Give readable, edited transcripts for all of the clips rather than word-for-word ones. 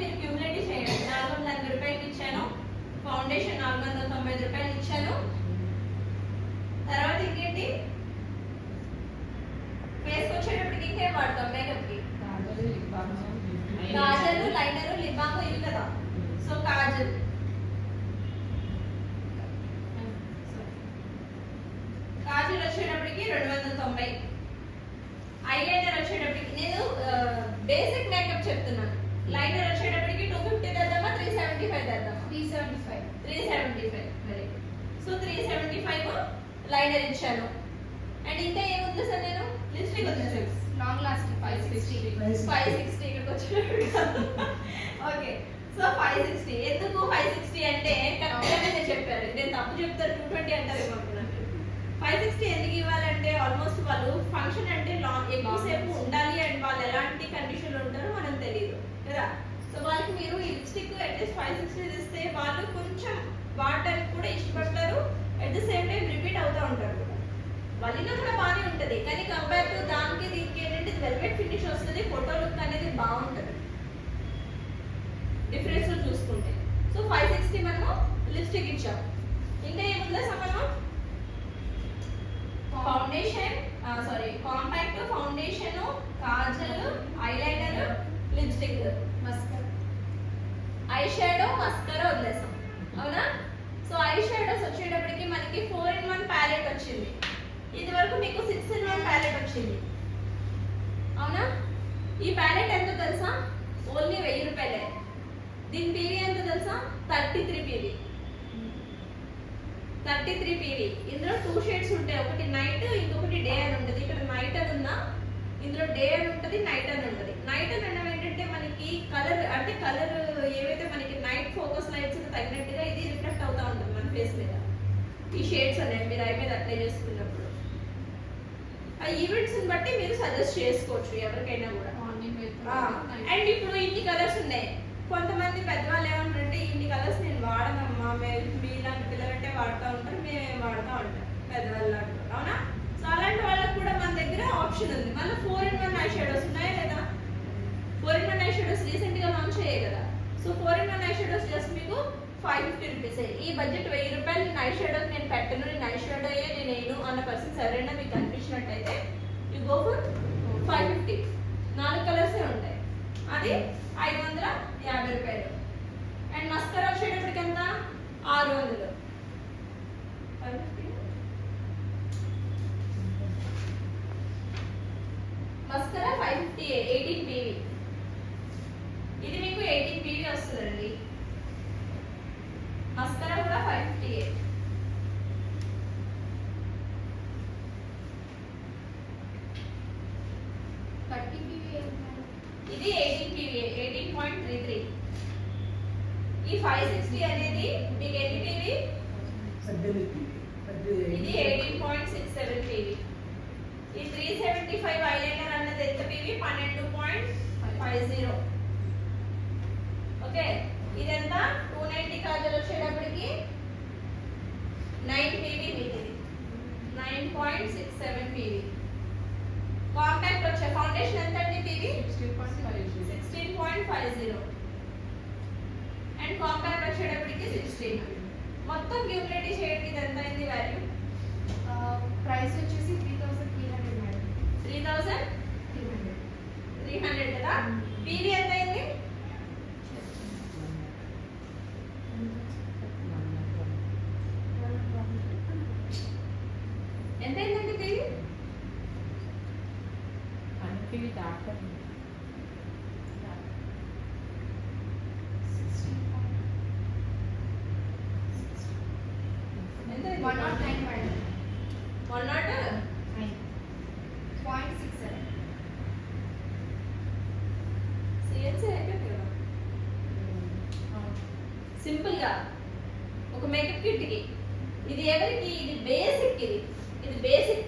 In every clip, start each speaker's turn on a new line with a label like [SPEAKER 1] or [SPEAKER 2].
[SPEAKER 1] మీరు క్యూములేటివ్ చేయండి. 480 రూపాయలకి ఇచ్చాను, ఫౌండేషన్ 490 రూపాయలు ఇచ్చాను. తర్వాత ఇంకేంటి ఫేస్ వచ్చేటప్పటికి ఇంకేం వాడతాం మేకప్ కి? కాజల్, లైనర్, లిప్ బామ్ ఇవి కదా. సో కాజల్ వచ్చేటప్పటికి 290. ఐలైనర్ వచ్చేటప్పటికి నేను బేసిక్ మేకప్ చెప్తున్నాను. లైనర్ వచ్చేటప్పటికి 250 తెద్దామా 375 తెద్దామా? 375 వెరీ గుడ్. సో 375 లైనర్ ఇచ్చాను. అండ్ ఇంకా ఏముంది సార్? నేను లిప్స్టిక్ ఉంది సార్,
[SPEAKER 2] లాంగ్ లాస్టింగ్
[SPEAKER 1] 560 ఇక్కడికి వచ్చేటప్పటికి. Okay, so 560. ఎందుకు 560 అంటే కరెక్ట్గానే నేను చెప్పారు. నేను తప్పు చెప్తారు 220 అంటారేమో అనుకున్నాను. 560 ఎందుకు ఇవ్వాలంటే ఆల్మోస్ట్ వాళ్ళు ఫంక్షన్ అంటే ఎక్కువసేపు ఉండాలి అండ్ వాళ్ళు ఎలాంటి కండిషన్లో ఉంటారో మనం తెలియదు కదా. సో వాళ్ళకి మీరు ఈ లిప్స్టిక్ అట్లీస్ట్ 560 ఇస్తే వాళ్ళు కొంచెం వాడటానికి కూడా ఇష్టపడతారు. At the same time repeat అవుతూ ఉంటారు కూడా. వాళ్ళలో కూడా బాగానే ఉంటుంది, కానీ కంపేర్ టు దానికి దీనికి ఏంటంటే వెల్వెట్ ఫినిష్ వస్తుంది, ఫోటో లుక్ అనేది బాగుంటుంది డిఫరెన్స్ చూసుకుంటే. సో 560 మనము లిప్స్టిక్ ఇచ్చాం. ఇంకా ఏముందా సమానం? Foundation compact foundation, Kajal, eyeliner, lipstick,
[SPEAKER 2] mascara,
[SPEAKER 1] eye shadow, mascara వదిలేసాం అవునా. సో ఐ షాడోస్ వచ్చేటప్పటికి మనకి 4-in-1 ప్యాలెట్ వచ్చింది. ఇది వరకు మీకు 6-in-1 ప్యాలెట్ వచ్చింది అవునా. ఈ ప్యాలెట్ ఎంత తెలుసా? ఓన్లీ 1000 రూపాయలే. దీని పీవీ ఎంత తెలుసా? 33 పీవీ. 33 పీవీ. ఇందులో 2 షేడ్స్ ఉంటాయి, ఒకటి నైట్ ఇంకొకటి డే అని ఉంటుంది. ఇక్కడ నైట్ అని ఉందా, ఇందులో డే అని ఉంటుంది, నైట్ అని ఉంటుంది. నైట్ అని అనడం ఏంటంటే మనకి కలర్ అంటే కలర్ ఏవైతే మనకి నైట్ ఫోకస్ లైట్స్ తగినట్టుగా ఇది రిఫ్లెక్ట్ అవుతూ ఉంటుంది మన ఫేస్ మీద. ఈ షేడ్స్ అనేవి మీరు ఐ మీద అప్లై చేసుకున్నప్పుడు ఆ ఈవెంట్స్ బట్టి మీరు సజెస్ట్ చేసుకోవచ్చు ఎవరికైనా కూడా. అండ్ ఇప్పుడు ఇన్ని కలర్స్ ఉన్నాయి. కొంతమంది పెద్దవాళ్ళు ఏమంటారంటే ఇన్ని కలర్స్ నేను వాడనమ్మా, మీలాంటి పిల్లలంటే వాడుతూ ఉంటారు, మేము వాడుతూ ఉంటాం పెద్దవాళ్ళు అంటారు అవునా. సో అలాంటి వాళ్ళకి కూడా మన దగ్గర ఆప్షన్ ఉంది. మళ్ళీ 4-in-1 ఐ షాడోస్ ఉన్నాయా లేదా? 4-in-1 ఐ షాడోస్ రీసెంట్ గా లాంచ్ అయ్యాయి కదా. So 4-in-1 I shadows just మీకు 550 రూపీస్. ఈ బడ్జెట్ 1000 రూపాయలు నేను ఐ షాడోస్ నేను పెట్టను, నేను ఐ షాడో అయ్యే నేను వేయను అన్న పర్సన్స్ ఎవరైనా మీకు అనిపించినట్టయితే యూ గో ఫర్ 550. 4 కలర్సే ఉంటాయి, అది 550 రూపాయలు. అండ్ మస్కరా వచ్చేటప్పటికి ఎంత? 600. Mascara 550, 18 PV. ఇది మీకు 18 పీవీ వస్తుందండి. మస్కరా కూడా 550. ఇది 18 పీవీ, 18.33. ఈ 560 అనేది మీకు ఎన్ని పీవీ? ఇది 18.67 పీవీ. ఈ 375 ఐలైనర్ అన్నది ఎంత పీవీ? 12.50. ఓకే, ఇదంతా 290 కాజల్ వచ్చేటప్పటికి 9 పీవీ మీకు, ఇది 9.67 పీవీ. కాంపాక్ట్ వచ్చే ఫౌండేషన్ ఎంత అండి పీవీ? 16.50. అండ్ కాంపాక్ట్ వచ్చేటప్పటికి 16. మొత్తం క్యూములేటివ్ చేయండి, ఇది ఎంత అయింది వాల్యూ?
[SPEAKER 2] ప్రైస్ వచ్చేసి 3300 మేడం.
[SPEAKER 1] 3300 కదా. పీవీ ఎంత అయింది? ఎంత అయిందండి పీవీ?
[SPEAKER 3] పీవీ దాకా
[SPEAKER 1] ఎంత?
[SPEAKER 2] 109 మేడం.
[SPEAKER 1] 109.67. సిఎన్సీ అయిపోయింది కదా. సింపుల్ గా ఒక మేకప్ కిట్ కి ఇది ఎవరికి? ఇది బేసిక్. ఇది బేసిక్.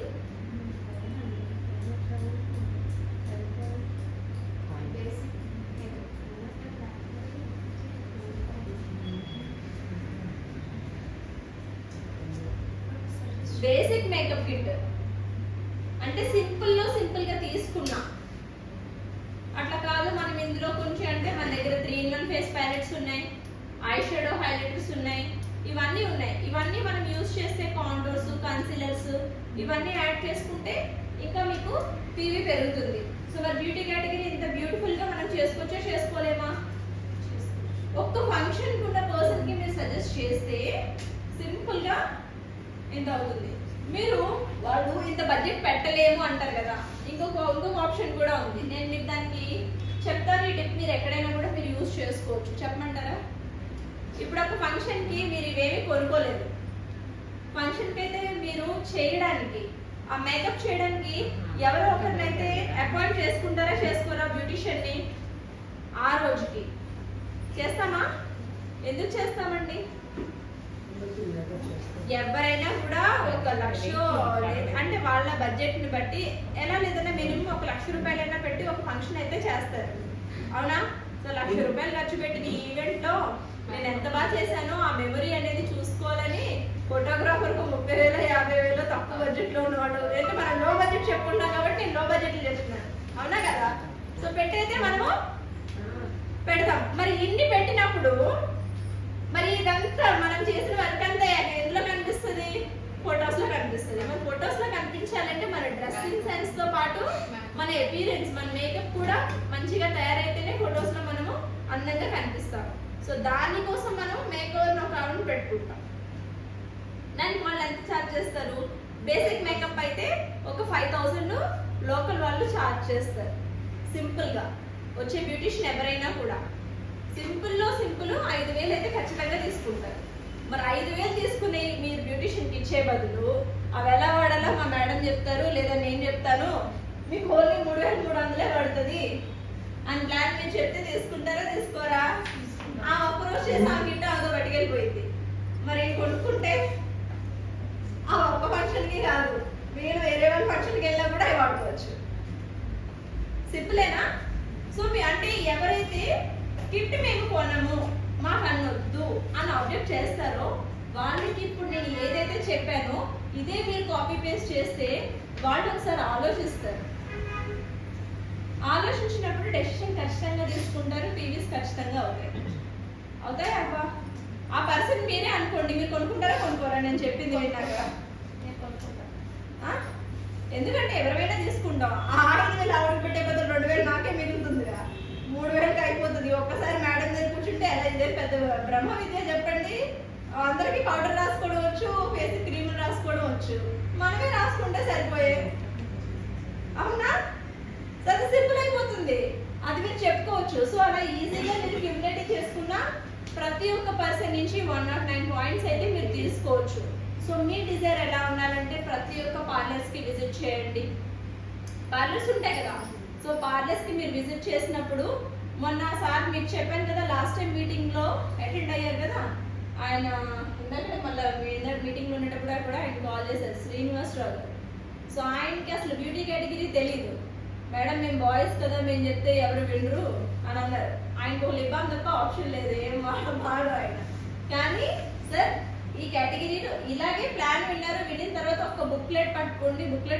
[SPEAKER 1] బేసిక్ మేకప్ కిట్ అంటే సింపుల్ గా తీసుకున్నా అట్లా కాదు. మనం ఇందులో కొంచెం అంటే మన దగ్గర 3-in-1 షాడో హైలైటర్స్ ఉన్నాయి, ఇవన్నీ ఉన్నాయి. ఇవన్నీ మనం యూజ్ చేస్తే కాంటోర్స్, కన్సీలర్స్ ఇవన్నీ యాడ్ చేసుకుంటే ఇంకా మీకు పీవీ పెరుగుతుంది. సో మరి బ్యూటీ కేటగిరీ ఇంత బ్యూటిఫుల్ గా మనం చేసుకోవచ్చా చేసుకోలేమా? ఒక్క ఫంక్షన్ ఉన్న పర్సన్ కి మీరు సజెస్ట్ చేస్తే సింపుల్ గా ఎంత అవుతుంది? మీరు వాళ్ళు ఇంత బడ్జెట్ పెట్టలేము అంటారు కదా, ఇంకొక ఆప్షన్ కూడా ఉంది. నేను మీకు దానికి చెప్తాను. ఈ టిప్ మీరు ఎక్కడైనా కూడా మీరు యూజ్ చేసుకోవచ్చు. చెప్పమంటారా? ఇప్పుడు ఒక ఫంక్షన్ కి మీరు ఇవేమి కొనుక్కోలేదు. ఫంక్షన్ కి అయితే మీరు చేయడానికి ఆ మేకప్ చేయడానికి ఎవరో ఒకరినైతే అపాయింట్ చేసుకుంటారా చేసుకోరా బ్యూటిషియన్ ని? ఆ రోజుకి చేస్తామా? ఎందుకు చేస్తామండి? ఎవరైనా కూడా 1,00,000 అంటే వాళ్ళ బడ్జెట్ ని బట్టి ఎలా లేదన్నా మినిమం 1,00,000 రూపాయలైనా పెట్టి ఒక ఫంక్షన్ అయితే చేస్తారు, అవునా? సో 1,00,000 రూపాయలు ఖర్చు పెట్టిన ఈవెంట్ లో నేను ఎంత బాగా చేశానో ఆ మెమరీ అనేది చూసుకోవాలని ఫోటోగ్రాఫర్ కు 30,000 50,000 తక్కువ బడ్జెట్ లో ఉన్నవాడు. అంటే మనం లో బడ్జెట్ చెప్పుకుంటాం కాబట్టి నేను లో బడ్జెట్ చెప్తున్నాను, అవునా కదా? సో పెట్టయితే మనము పెడతాం. మరి ఇన్ని పెట్టినప్పుడు మరి ఇదంతా మనం చేసిన వర్క్ అంతా ఎందులో కనిపిస్తుంది? ఫొటోస్ లో కనిపిస్తుంది. మన ఫొటోస్ లో కనిపించాలంటే మన డ్రెస్సింగ్ సెన్స్ తో పాటు మన అపీరెన్స్, మన మేకప్ కూడా మంచిగా తయారైతేనే ఫొటోస్ లో మనము అందంగా కనిపిస్తాం. సో దానికోసం మనం మేకప్ ఒక ఆవిడని పెట్టుకుంటాం. దానికి వాళ్ళు ఎంత ఛార్జ్ చేస్తారు? బేసిక్ మేకప్ అయితే ఒక 5,000 లోకల్ వాళ్ళు ఛార్జ్ చేస్తారు. సింపుల్ గా వచ్చే బ్యూటిషియన్ ఎవరైనా కూడా సింపుల్ 5,000 అయితే ఖచ్చితంగా తీసుకుంటారు. మరి 5,000 తీసుకుని మీరు బ్యూటిషియన్ కి ఇచ్చే బదులు అవి ఎలా వాడాలో మా మేడం చెప్తారు లేదా నేను చెప్తాను, మీకు ఓన్లీ 3,300 పడుతుంది అని ప్లాన్ మీరు చెప్తే తీసుకుంటారా తీసుకోరా? ఆ ఒక్కరోజు చేసి ఆ గిట్ట అదో పట్టుకెళ్ళిపోయింది. మరి కొనుక్కుంటే ఆ ఒక్క ఫంక్షన్ కి కాదు, మీరు వేరే వాళ్ళ ఫంక్షన్ కి వెళ్ళినా కూడా అవి వాడుకోవచ్చు. సింపులేనా? సో అంటే ఎవరైతే గిఫ్ట్ మేము కొనము మాకు అన్నొద్దు అని ఆబ్జెక్ట్ చేస్తారో వాళ్ళకి ఇప్పుడు నేను ఏదైతే చెప్పానో ఇదే మీరు కాపీ పేస్ట్ చేస్తే వాళ్ళు ఒకసారి ఆలోచిస్తారు. ఆలోచించినప్పుడు డెసిషన్ ఖచ్చితంగా తీసుకుంటారు, పీవీస్ ఖచ్చితంగా అవుతాయి అబ్బా. ఆ పర్సన్ మీరే అనుకోండి, మీరు కొనుక్కుంటారా కొనుక్కోరా? నేను చెప్పింది విన్నాక ఎందుకంటే ఎవరైనా తీసుకుంటాం. 5,000 ఆవిడకి పెట్టే బదులు 2,000 నాకే మిగులుతుందిగా, 3,000కి అయిపోతుంది. ఒక్కసారి మేడం దగ్గర కూర్చుంటే ఎలా ఇదే పెద్ద బ్రహ్మ విద్య చెప్పండి. అందరికి పౌడర్ రాసుకోవడం వచ్చు, ఫేస్ క్రీములు రాసుకోవడం వచ్చు, మనమే రాసుకుంటే సరిపోయే, అవునా? సరే సింపుల్ అయిపోతుంది, అది మీరు చెప్పుకోవచ్చు. సో అలా ఈజీగా మీరు క్యూములేట్ చేసుకున్న ప్రతి ఒక్క పర్సన్ నుంచి 109 పాయింట్స్ అయితే మీరు తీసుకోవచ్చు. సో మీ డిజైర్ ఎలా ఉండాలంటే ప్రతి ఒక్క పార్లర్స్ కి విజిట్ చేయండి. పార్లర్స్ ఉంటాయి కదా, సో పార్లర్స్ కి మీరు విజిట్ చేసినప్పుడు మొన్న సార్ మీకు చెప్పాను కదా, లాస్ట్ టైం మీటింగ్ లో అటెండ్ అయ్యారు కదా ఆయన, ఇందాక మళ్ళీ మీటింగ్ లో ఉండేటప్పుడు కూడా ఆయన కాల్ చేశారు, శ్రీనివాసరావు గారు. సో ఆయనకి అసలు బ్యూటీ కేటగిరీ తెలీదు. మేడం మేము బాయ్స్ కదా, మేము చెప్తే ఎవరు వినరు అని అన్నారు. ఆయనకు ఒక లిబాన్ తప్ప ఆప్షన్ లేదు, ఏం మాడు ఆయన. కానీ సార్ ఈ కేటగిరీలో ఇలాగే ప్లాన్ విన్నారు, వినిన తర్వాత ఒక బుక్లెట్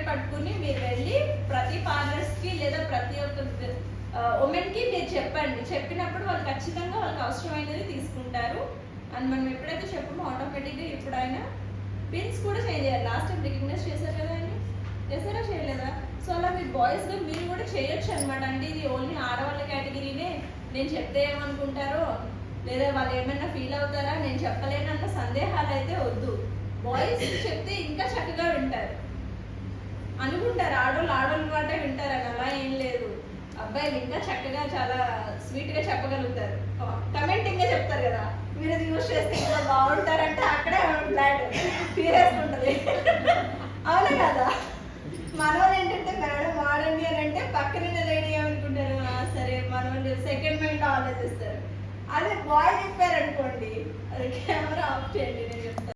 [SPEAKER 1] పట్టుకుని మీరు వెళ్ళి ప్రతి పార్లర్స్ కి లేదా ప్రతి ఒక్క ఉమెన్ కి మీరు చెప్పండి. చెప్పినప్పుడు వాళ్ళు ఖచ్చితంగా వాళ్ళకి అవసరమైనది తీసుకుంటారు. అండ్ మనం ఎప్పుడైతే చెప్పామో ఆటోమేటిక్గా ఇప్పుడు ఆయన పిన్స్ కూడా చేంజ్ చేయాలి. లాస్ట్ టైం రికగ్నైజ్ చేశారు కదా ఆయన, చేశారా చేయలేదా? సో అలా మీరు బాయ్స్ గా మీరు కూడా చేయొచ్చు అనమాట. అంటే ఇది ఓన్లీ ఆడవాళ్ళ కేటగిరీనే, నేను చెప్తే ఏమనుకుంటారో లేదా వాళ్ళు ఏమైనా ఫీల్ అవుతారా, నేను చెప్పలేనన్న సందేహాలు అయితే వద్దు. బాయ్స్ చెప్తే ఇంకా చక్కగా వింటారు అనుకుంటారు, ఆడోళ్ళు మాటే వింటారని అలా ఏం లేదు. అబ్బాయిలు ఇంకా చక్కగా చాలా స్వీట్ గా చెప్పగలుగుతారు, కమెంటింగ్ గా చెప్తారు కదా, మీరు ఇది యూజ్ చేస్తే ఇంకా బాగుంటారంటే అక్కడే ఫ్లాట్ తీరేసుకుంటది, అవునా కదా? మనోళ్ళు ఏంటంటే మేడం వాడండి అని అంటే పక్కన లేడీ ఏమనుకుంటారు, సరే మనోళ్ళు సెకండ్ మైండ్ ఆలోచిస్తారు. అదే బాయ్ చెప్పారనుకోండి, అది కెమెరా ఆఫ్ చేయండి నేను చెప్తాను.